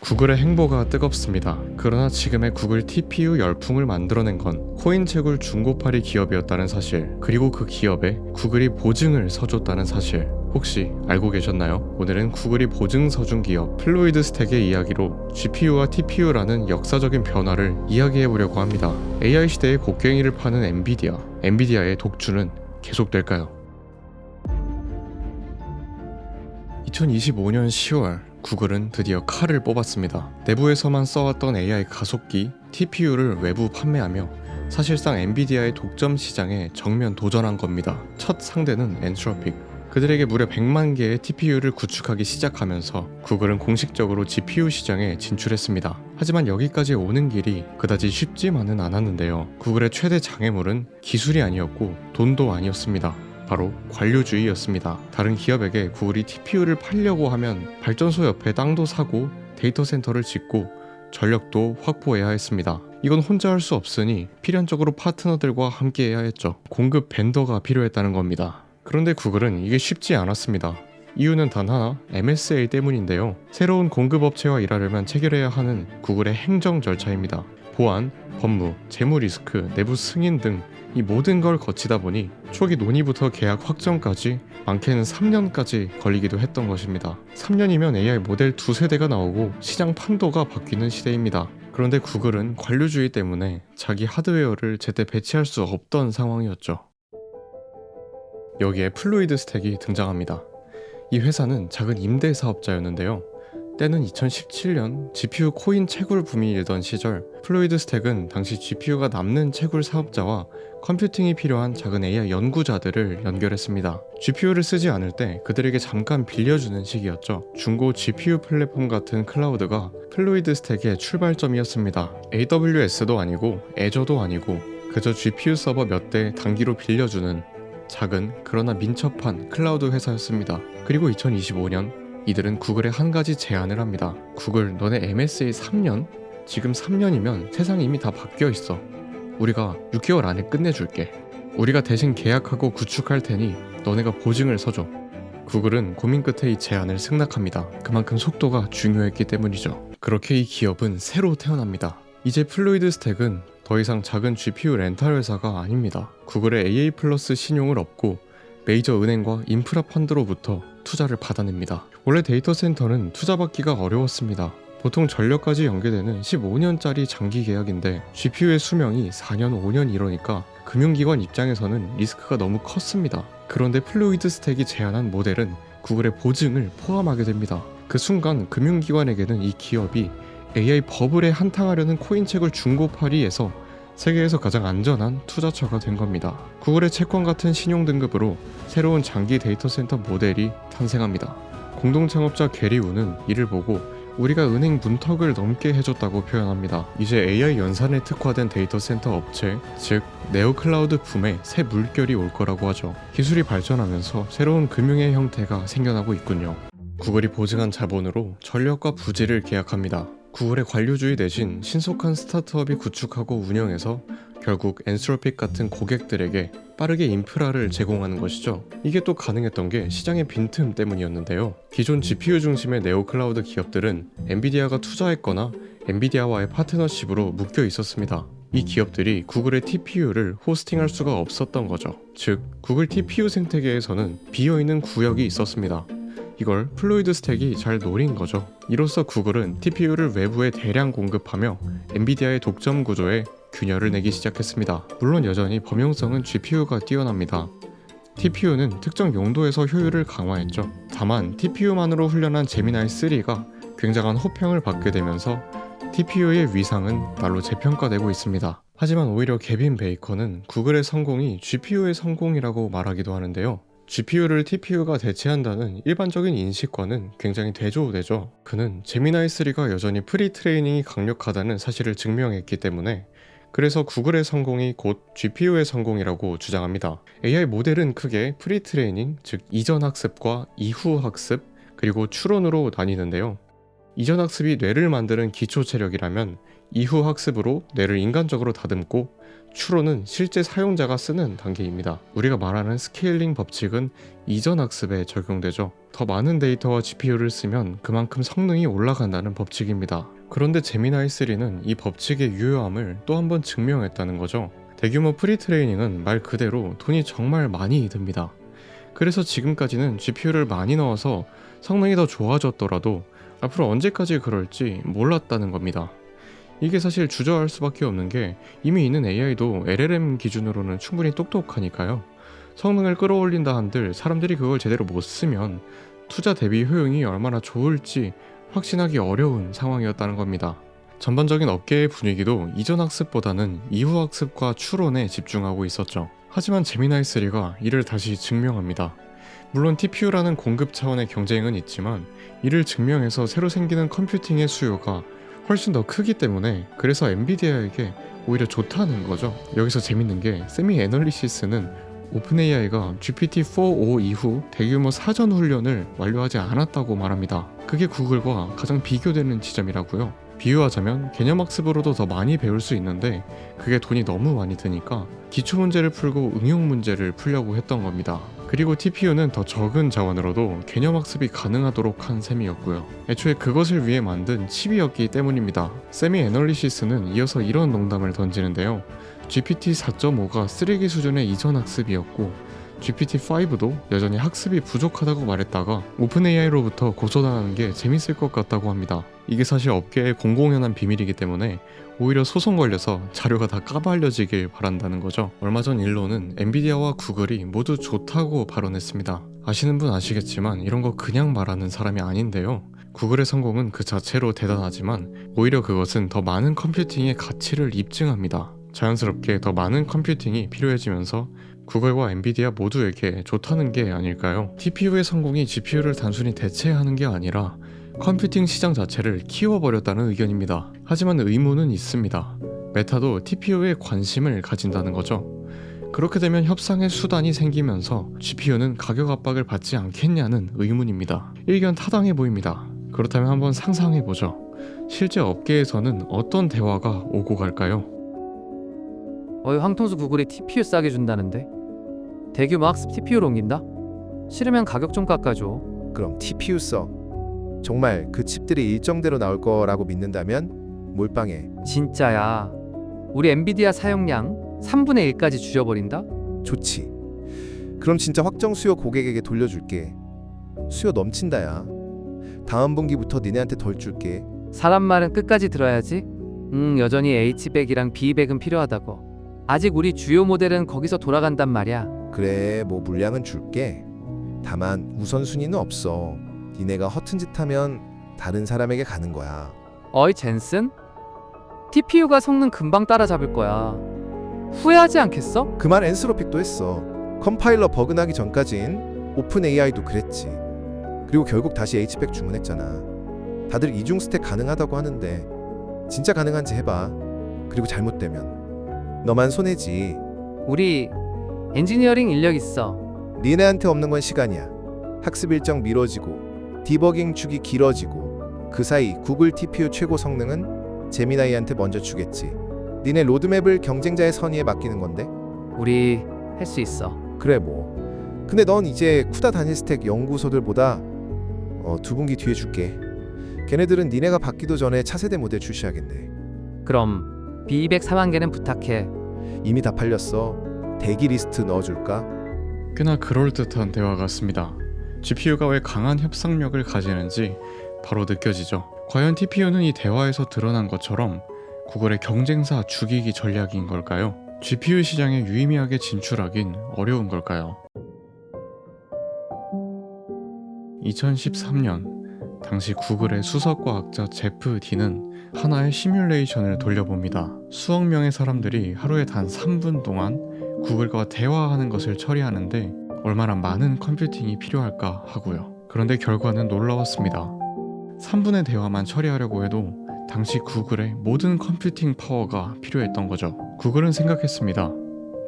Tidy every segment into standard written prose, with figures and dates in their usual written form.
구글의 행보가 뜨겁습니다. 그러나 지금의 구글 TPU 열풍을 만들어낸 건 코인 채굴 중고파리 기업이었다는 사실, 그리고 그 기업에 구글이 보증을 서줬다는 사실, 혹시 알고 계셨나요? 오늘은 구글이 보증 서준 기업 플루이드 스택의 이야기로 GPU와 TPU라는 역사적인 변화를 이야기해보려고 합니다. AI 시대의 곡괭이를 파는 엔비디아의 독주는 계속될까요? 2025년 10월 구글은 드디어 칼을 뽑았습니다. 내부에서만 써왔던 AI 가속기 TPU를 외부 판매하며 사실상 엔비디아의 독점 시장에 정면 도전한 겁니다. 첫 상대는 엔트로픽. 그들에게 무려 100만 개의 TPU를 구축하기 시작하면서 구글은 공식적으로 GPU 시장에 진출했습니다. 하지만 여기까지 오는 길이 그다지 쉽지만은 않았는데요. 구글의 최대 장애물은 기술이 아니었고 돈도 아니었습니다. 바로 관료주의였습니다. 다른 기업에게 구글이 TPU를 팔려고 하면 발전소 옆에 땅도 사고 데이터 센터를 짓고 전력도 확보해야 했습니다. 이건 혼자 할 수 없으니 필연적으로 파트너들과 함께 해야 했죠. 공급 벤더가 필요했다는 겁니다. 그런데 구글은 이게 쉽지 않았습니다. 이유는 단 하나, MSA 때문인데요. 새로운 공급업체와 일하려면 체결해야 하는 구글의 행정 절차입니다. 보안, 법무, 재무 리스크, 내부 승인 등 이 모든 걸 거치다 보니 초기 논의부터 계약 확정까지 많게는 3년까지 걸리기도 했던 것입니다. 3년이면 AI 모델 두세 대가 나오고 시장 판도가 바뀌는 시대입니다. 그런데 구글은 관료주의 때문에 자기 하드웨어를 제때 배치할 수 없던 상황이었죠. 여기에 플루이드 스택이 등장합니다. 이 회사는 작은 임대 사업자였는데요. 때는 2017년 GPU 코인 채굴 붐이 일던 시절, 플루이드 스택은 당시 GPU가 남는 채굴 사업자와 컴퓨팅이 필요한 작은 AI 연구자들을 연결했습니다. GPU를 쓰지 않을 때 그들에게 잠깐 빌려주는 시기였죠. 중고 GPU 플랫폼 같은 클라우드가 플루이드 스택의 출발점이었습니다. AWS도 아니고 애저도 아니고 그저 GPU 서버 몇 대 단기로 빌려주는 작은 그러나 민첩한 클라우드 회사였습니다. 그리고 2025년 이들은 구글에 한 가지 제안을 합니다. 구글, 너네 MSA 3년? 지금 3년이면 세상이 이미 다 바뀌어 있어. 우리가 6개월 안에 끝내줄게. 우리가 대신 계약하고 구축할 테니 너네가 보증을 서줘. 구글은 고민 끝에 이 제안을 승낙합니다. 그만큼 속도가 중요했기 때문이죠. 그렇게 이 기업은 새로 태어납니다. 이제 플루이드 스택은 더 이상 작은 GPU 렌탈 회사가 아닙니다. 구글의 AA 플러스 신용을 얻고 메이저 은행과 인프라 펀드로부터 투자를 받아냅니다. 원래 데이터 센터는 투자받기가 어려웠습니다. 보통 전력까지 연계되는 15년짜리 장기 계약인데 GPU의 수명이 4년, 5년 이러니까 금융기관 입장에서는 리스크가 너무 컸습니다. 그런데 플루이드 스택이 제안한 모델은 구글의 보증을 포함하게 됩니다. 그 순간 금융기관에게는 이 기업이 AI 버블에 한탕하려는 코인책을 중고파리에서 세계에서 가장 안전한 투자처가 된 겁니다. 구글의 채권 같은 신용 등급으로 새로운 장기 데이터 센터 모델이 탄생합니다. 공동 창업자 게리 우는 이를 보고 우리가 은행 문턱을 넘게 해줬다고 표현합니다. 이제 AI 연산에 특화된 데이터 센터 업체, 즉 네오클라우드 붐에 새 물결이 올 거라고 하죠. 기술이 발전하면서 새로운 금융의 형태가 생겨나고 있군요. 구글이 보증한 자본으로 전력과 부지를 계약합니다. 구글의 관료주의 대신 신속한 스타트업이 구축하고 운영해서 결국 엔트로픽 같은 고객들에게 빠르게 인프라를 제공하는 것이죠. 이게 또 가능했던 게 시장의 빈틈 때문이었는데요. 기존 GPU 중심의 네오클라우드 기업들은 엔비디아가 투자했거나 엔비디아와의 파트너십으로 묶여 있었습니다. 이 기업들이 구글의 TPU를 호스팅할 수가 없었던 거죠. 즉, 구글 TPU 생태계에서는 비어있는 구역이 있었습니다. 이걸 플루이드 스택이 잘 노린 거죠. 이로써 구글은 TPU를 외부에 대량 공급하며 엔비디아의 독점 구조에 균열을 내기 시작했습니다. 물론 여전히 범용성은 GPU가 뛰어납니다. TPU는 특정 용도에서 효율을 강화했죠. 다만 TPU만으로 훈련한 제미나이3가 굉장한 호평을 받게 되면서 TPU의 위상은 날로 재평가되고 있습니다. 하지만 오히려 개빈 베이커는 구글의 성공이 GPU의 성공이라고 말하기도 하는데요. GPU를 TPU가 대체한다는 일반적인 인식과는 굉장히 대조되죠. 그는 제미나이3가 여전히 프리트레이닝이 강력하다는 사실을 증명했기 때문에, 그래서 구글의 성공이 곧 GPU의 성공이라고 주장합니다. AI 모델은 크게 프리트레이닝, 즉 이전 학습과 이후 학습, 그리고 추론으로 나뉘는데요. 이전 학습이 뇌를 만드는 기초 체력이라면 이후 학습으로 뇌를 인간적으로 다듬고 추론은 실제 사용자가 쓰는 단계입니다. 우리가 말하는 스케일링 법칙은 이전 학습에 적용되죠. 더 많은 데이터와 GPU를 쓰면 그만큼 성능이 올라간다는 법칙입니다. 그런데 제미나이 3는 이 법칙의 유효함을 또 한 번 증명했다는 거죠. 대규모 프리트레이닝은 말 그대로 돈이 정말 많이 듭니다. 그래서 지금까지는 GPU를 많이 넣어서 성능이 더 좋아졌더라도 앞으로 언제까지 그럴지 몰랐다는 겁니다. 이게 사실 주저할 수밖에 없는 게 이미 있는 AI도 LLM 기준으로는 충분히 똑똑하니까요. 성능을 끌어올린다 한들 사람들이 그걸 제대로 못 쓰면 투자 대비 효용이 얼마나 좋을지 확신하기 어려운 상황이었다는 겁니다. 전반적인 업계의 분위기도 이전 학습보다는 이후 학습과 추론에 집중하고 있었죠. 하지만 제미나이 3가 이를 다시 증명합니다. 물론 TPU라는 공급 차원의 경쟁은 있지만 이를 증명해서 새로 생기는 컴퓨팅의 수요가 훨씬 더 크기 때문에 그래서 엔비디아에게 오히려 좋다는 거죠. 여기서 재밌는 게 세미 애널리시스는 오픈AI가 GPT-4o 이후 대규모 사전 훈련을 완료하지 않았다고 말합니다. 그게 구글과 가장 비교되는 지점이라고요. 비유하자면 개념학습으로도 더 많이 배울 수 있는데 그게 돈이 너무 많이 드니까 기초 문제를 풀고 응용 문제를 풀려고 했던 겁니다. 그리고 TPU는 더 적은 자원으로도 개념학습이 가능하도록 한 셈이었고요. 애초에 그것을 위해 만든 칩이었기 때문입니다. 세미 애널리시스는 이어서 이런 농담을 던지는데요. GPT 4.5가 쓰레기 수준의 이전 학습이었고 GPT-5도 여전히 학습이 부족하다고 말했다가 오픈AI로부터 고소당하는 게 재밌을 것 같다고 합니다. 이게 사실 업계의 공공연한 비밀이기 때문에 오히려 소송 걸려서 자료가 다 까발려지길 바란다는 거죠. 얼마 전 일로는 엔비디아와 구글이 모두 좋다고 발언했습니다. 아시는 분 아시겠지만 이런 거 그냥 말하는 사람이 아닌데요. 구글의 성공은 그 자체로 대단하지만 오히려 그것은 더 많은 컴퓨팅의 가치를 입증합니다. 자연스럽게 더 많은 컴퓨팅이 필요해지면서 구글과 엔비디아 모두에게 좋다는 게 아닐까요? TPU의 성공이 GPU를 단순히 대체하는 게 아니라 컴퓨팅 시장 자체를 키워버렸다는 의견입니다. 하지만 의문은 있습니다. 메타도 TPU에 관심을 가진다는 거죠. 그렇게 되면 협상의 수단이 생기면서 GPU는 가격 압박을 받지 않겠냐는 의문입니다. 일견 타당해 보입니다. 그렇다면 한번 상상해보죠. 실제 업계에서는 어떤 대화가 오고 갈까요? 황통수 구글이 TPU 싸게 준다는데? 대규모 학습 TPU로 옮긴다? 싫으면 가격 좀 깎아줘. 그럼 TPU 써. 정말 그 칩들이 일정대로 나올 거라고 믿는다면 몰빵해. 진짜야. 우리 엔비디아 사용량 3분의 1까지 줄여버린다? 좋지. 그럼 진짜 확정 수요 고객에게 돌려줄게. 수요 넘친다야. 다음 분기부터 니네한테 덜 줄게. 사람 말은 끝까지 들어야지. 여전히 H100이랑 B100은 필요하다고. 아직 우리 주요 모델은 거기서 돌아간단 말이야. 그래, 뭐 물량은 줄게. 다만 우선순위는 없어. 니네가 허튼 짓 하면 다른 사람에게 가는 거야. 어이 젠슨? TPU가 성능 금방 따라잡을 거야. 후회하지 않겠어? 그 말 엔스로픽도 했어. 컴파일러 버그 나기 전까진 오픈 AI도 그랬지. 그리고 결국 다시 H100 주문했잖아. 다들 이중 스택 가능하다고 하는데 진짜 가능한지 해봐. 그리고 잘못되면 너만 손해지. 우리 엔지니어링 인력 있어. 니네한테 없는 건 시간이야. 학습 일정 미뤄지고 디버깅 축이 길어지고 그 사이 구글 TPU 최고 성능은 제미나이한테 먼저 주겠지. 니네 로드맵을 경쟁자의 선의에 맡기는 건데? 우리 할 수 있어. 그래 뭐. 근데 넌 이제 쿠다 단일 스택 연구소들보다 2분기 뒤에 줄게. 걔네들은 니네가 받기도 전에 차세대 모델 출시하겠네. 그럼 B200 4만 개는 부탁해. 이미 다 팔렸어. 대기 리스트 넣어줄까? 꽤나 그럴듯한 대화 같습니다. GPU가 왜 강한 협상력을 가지는지 바로 느껴지죠. 과연 TPU는 이 대화에서 드러난 것처럼 구글의 경쟁사 죽이기 전략인 걸까요? GPU 시장에 유의미하게 진출하긴 어려운 걸까요? 2013년 당시 구글의 수석과학자 제프 디는 하나의 시뮬레이션을 돌려봅니다. 수억 명의 사람들이 하루에 단 3분 동안 구글과 대화하는 것을 처리하는데 얼마나 많은 컴퓨팅이 필요할까 하고요. 그런데 결과는 놀라웠습니다. 3분의 대화만 처리하려고 해도 당시 구글의 모든 컴퓨팅 파워가 필요했던 거죠. 구글은 생각했습니다.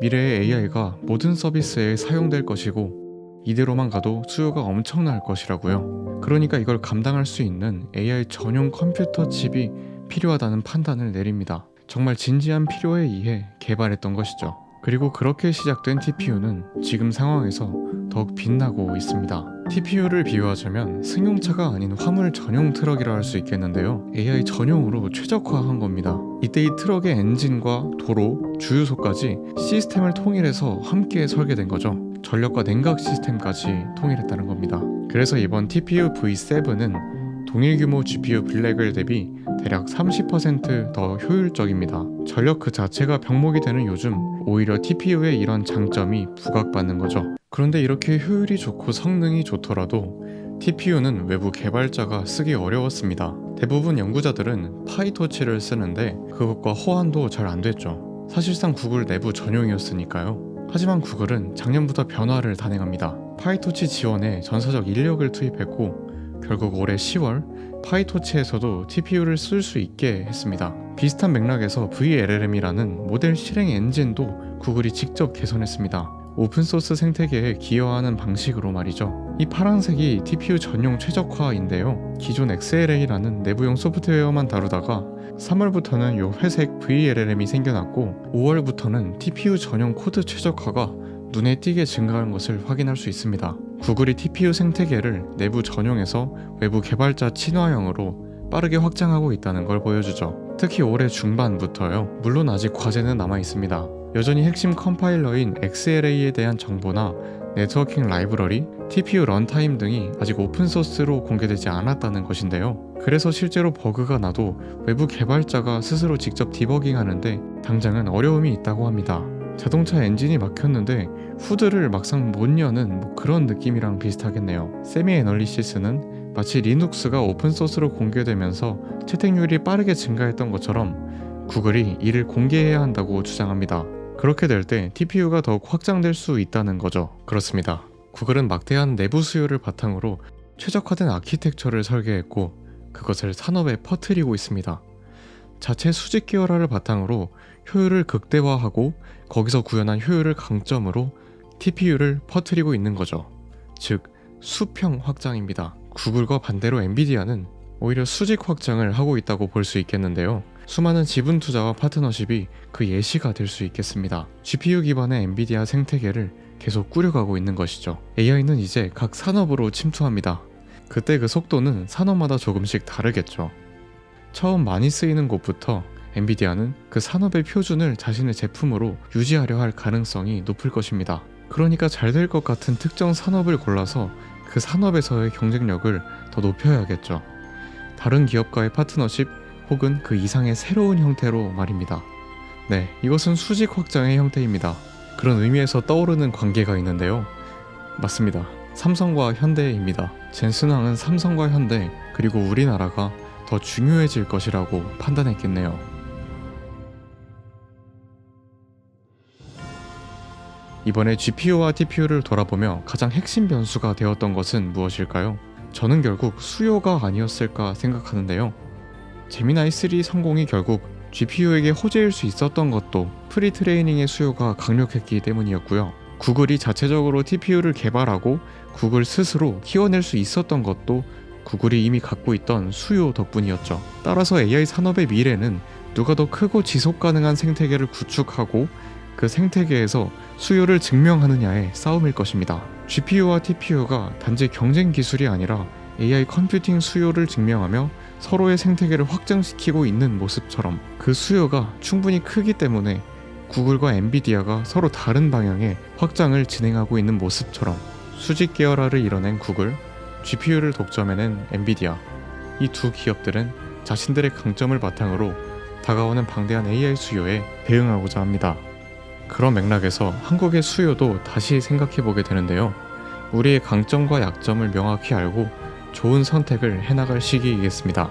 미래의 AI가 모든 서비스에 사용될 것이고 이대로만 가도 수요가 엄청날 것이라고요. 그러니까 이걸 감당할 수 있는 AI 전용 컴퓨터 칩이 필요하다는 판단을 내립니다. 정말 진지한 필요에 의해 개발했던 것이죠. 그리고 그렇게 시작된 TPU는 지금 상황에서 더욱 빛나고 있습니다. TPU를 비유하자면 승용차가 아닌 화물 전용 트럭이라 할 수 있겠는데요. AI 전용으로 최적화한 겁니다. 이때 이 트럭의 엔진과 도로, 주유소까지 시스템을 통일해서 함께 설계된 거죠. 전력과 냉각 시스템까지 통일했다는 겁니다. 그래서 이번 TPU V7은 동일 규모 GPU 블랙을 대비 대략 30% 더 효율적입니다. 전력 그 자체가 병목이 되는 요즘 오히려 TPU의 이런 장점이 부각받는 거죠. 그런데 이렇게 효율이 좋고 성능이 좋더라도 TPU는 외부 개발자가 쓰기 어려웠습니다. 대부분 연구자들은 파이토치를 쓰는데 그것과 호환도 잘 안 됐죠. 사실상 구글 내부 전용이었으니까요. 하지만 구글은 작년부터 변화를 단행합니다. 파이토치 지원에 전사적 인력을 투입했고 결국 올해 10월 파이토치에서도 TPU를 쓸 수 있게 했습니다. 비슷한 맥락에서 VLLM이라는 모델 실행 엔진도 구글이 직접 개선했습니다. 오픈소스 생태계에 기여하는 방식으로 말이죠. 이 파란색이 TPU 전용 최적화인데요. 기존 XLA라는 내부용 소프트웨어만 다루다가 3월부터는 요 회색 VLLM이 생겨났고 5월부터는 TPU 전용 코드 최적화가 눈에 띄게 증가한 것을 확인할 수 있습니다. 구글이 TPU 생태계를 내부 전용에서 외부 개발자 친화형으로 빠르게 확장하고 있다는 걸 보여주죠. 특히 올해 중반부터요. 물론 아직 과제는 남아 있습니다. 여전히 핵심 컴파일러인 XLA에 대한 정보나 네트워킹 라이브러리, TPU 런타임 등이 아직 오픈소스로 공개되지 않았다는 것인데요. 그래서 실제로 버그가 나도 외부 개발자가 스스로 직접 디버깅하는데 당장은 어려움이 있다고 합니다. 자동차 엔진이 막혔는데 후드를 막상 못 여는 그런 느낌이랑 비슷하겠네요. 세미 애널리시스는 마치 리눅스가 오픈소스로 공개되면서 채택률이 빠르게 증가했던 것처럼 구글이 이를 공개해야 한다고 주장합니다. 그렇게 될 때 TPU가 더욱 확장될 수 있다는 거죠. 그렇습니다. 구글은 막대한 내부 수요를 바탕으로 최적화된 아키텍처를 설계했고 그것을 산업에 퍼뜨리고 있습니다. 자체 수직 계열화를 바탕으로 효율을 극대화하고 거기서 구현한 효율을 강점으로 TPU를 퍼뜨리고 있는 거죠. 즉 수평 확장입니다. 구글과 반대로 엔비디아는 오히려 수직 확장을 하고 있다고 볼 수 있겠는데요. 수많은 지분 투자와 파트너십이 그 예시가 될 수 있겠습니다. GPU 기반의 엔비디아 생태계를 계속 꾸려가고 있는 것이죠. AI는 이제 각 산업으로 침투합니다. 그때 그 속도는 산업마다 조금씩 다르겠죠. 처음 많이 쓰이는 곳부터 엔비디아는 그 산업의 표준을 자신의 제품으로 유지하려 할 가능성이 높을 것입니다. 그러니까 잘 될 것 같은 특정 산업을 골라서 그 산업에서의 경쟁력을 더 높여야겠죠. 다른 기업과의 파트너십 혹은 그 이상의 새로운 형태로 말입니다. 네, 이것은 수직 확장의 형태입니다. 그런 의미에서 떠오르는 관계가 있는데요. 맞습니다. 삼성과 현대입니다. 젠슨왕은 삼성과 현대 그리고 우리나라가 더 중요해질 것이라고 판단했겠네요. 이번에 GPU와 TPU를 돌아보며 가장 핵심 변수가 되었던 것은 무엇일까요? 저는 결국 수요가 아니었을까 생각하는데요. 제미나이 3 성공이 결국 GPU에게 호재일 수 있었던 것도 프리 트레이닝의 수요가 강력했기 때문이었고요. 구글이 자체적으로 TPU를 개발하고 구글 스스로 키워낼 수 있었던 것도 구글이 이미 갖고 있던 수요 덕분이었죠. 따라서 AI 산업의 미래는 누가 더 크고 지속 가능한 생태계를 구축하고 그 생태계에서 수요를 증명하느냐의 싸움일 것입니다. GPU와 TPU가 단지 경쟁 기술이 아니라 AI 컴퓨팅 수요를 증명하며 서로의 생태계를 확장시키고 있는 모습처럼 그 수요가 충분히 크기 때문에 구글과 엔비디아가 서로 다른 방향의 확장을 진행하고 있는 모습처럼 수직 계열화를 이뤄낸 구글, GPU를 독점해낸 엔비디아, 이 두 기업들은 자신들의 강점을 바탕으로 다가오는 방대한 AI 수요에 대응하고자 합니다. 그런 맥락에서 한국의 수요도 다시 생각해보게 되는데요. 우리의 강점과 약점을 명확히 알고 좋은 선택을 해나갈 시기이겠습니다.